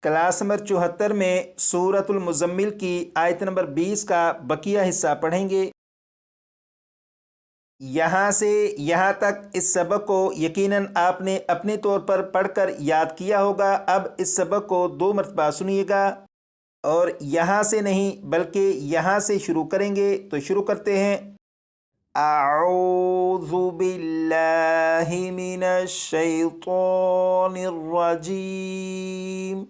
Class number 74 में सूरतुल मुज़म्मिल की आयत नंबर 20 का बकिया हिस्सा पढ़ेंगे। यहाँ से यहाँ तक इस सबक को यकीनन आपने अपने तौर पर पढ़कर याद किया होगा। अब इस सबक को 2 मरतबा सुनिएगा और यहाँ से नहीं बल्कि यहाँ से शुरू करेंगे। तो शुरू करते हैं। अऊज़ु बिल्लाहि मिनश शैतानिर रजीम।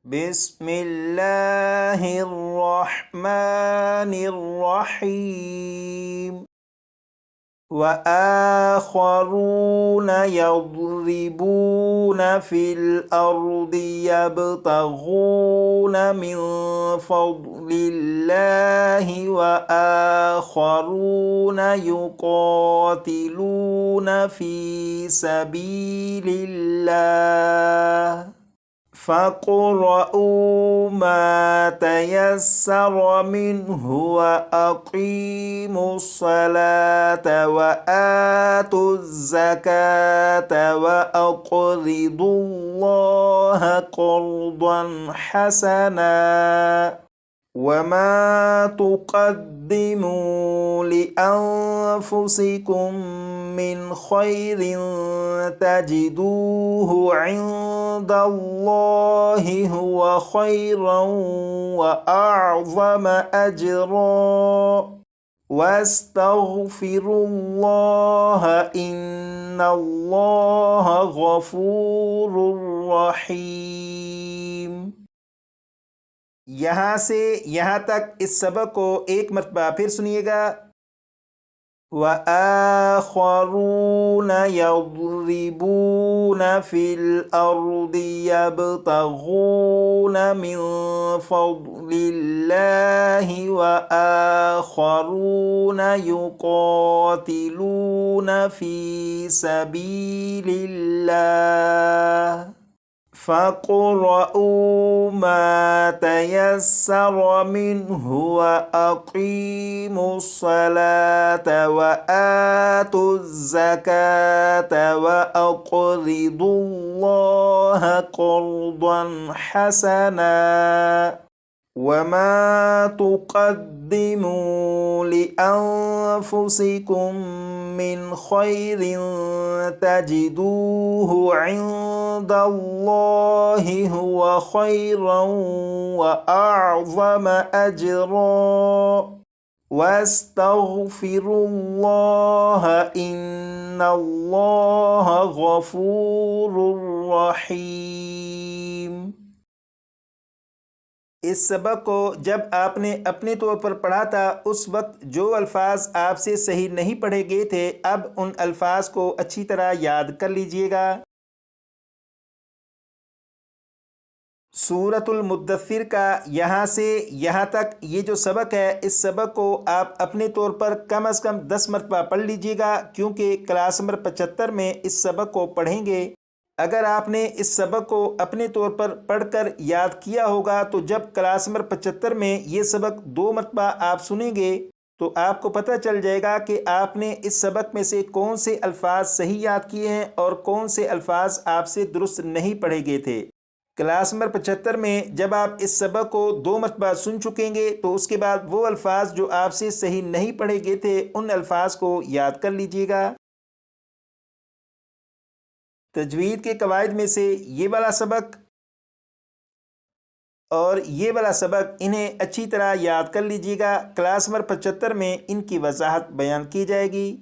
बिस्मिल्लाहिर रहमानिर रहीम। व आखरून यضरिबून फिल अर्दि यब्तगून मिन फद्लिल्लाहि व आखरून युकातिलून फी सबीलिल्लाह फ़क़रऊ मा तयस्सर मिन्हु व अक़ीमुस्सलात व आतुज़्ज़कात व अक़रिदुल्लाह क़र्ज़न हसना वमा तुक़द्दिमू लिअन्फुसिकुम मिन खैरिन तजिदूहु इंदल्लाहि हुवा खैरन व अअज़म अजरा वस्तगफिरुल्लाह इन्नल्लाह गफूरुर रहीम। यहाँ से यहाँ तक इस सबक को 1 मरतबा फिर सुनिएगा। व आखरून यضरिबून फिल अर्दि यब्तगून मिन फद्लिल्लाहि व आखरून युकातिलून फी सबीलिल्लाह फ़क़रऊ मा तयस्सर मिन्हु व अक़ीमुस्सलात व आतुज़्ज़कात व अक़रिदुल्लाह क़र्ज़न हसना वमा तुक़द्दिमू लिअन्फुसिकुम मिन खैरिन तजिदूहु इंदल्लाहि हुवा खैरन व अअज़म अजरा वस्तगफिरुल्लाह इन्नल्लाह गफूरुर रहीम। इस सबक को जब आपने अपने तौर पर पढ़ा था उस वक्त जो अल्फाज आपसे सही नहीं पढ़े गए थे, अब उन अल्फाज को अच्छी तरह याद कर लीजिएगा। सूरतुल मुद्दस्सिर का यहाँ से यहाँ तक ये जो सबक है, इस सबक को आप अपने तौर पर कम से कम 10 मरतबा पढ़ लीजिएगा, क्योंकि क्लास नंबर 75 में इस सबक को पढ़ेंगे। अगर आपने इस सबक को अपने तौर पर पढ़कर याद किया होगा तो जब क्लास नंबर 75 में ये सबक 2 मरतबा आप सुनेंगे तो आपको पता चल जाएगा कि आपने इस सबक में से कौन से अल्फाज सही याद किए हैं और कौन से अल्फाज आपसे दुरुस्त नहीं पढ़े गए थे। क्लास नंबर 75 में जब आप इस सबक को 2 मरतबा सुन चुकेंगे तो उसके बाद वो अल्फाज जो आपसे सही नहीं पढ़े गए थे उन अल्फाज को याद कर लीजिएगा। तजवीद के कवायद में से ये वाला सबक और ये वाला सबक, इन्हें अच्छी तरह याद कर लीजिएगा। क्लास नंबर 75 में इनकी वजाहत बयान की जाएगी।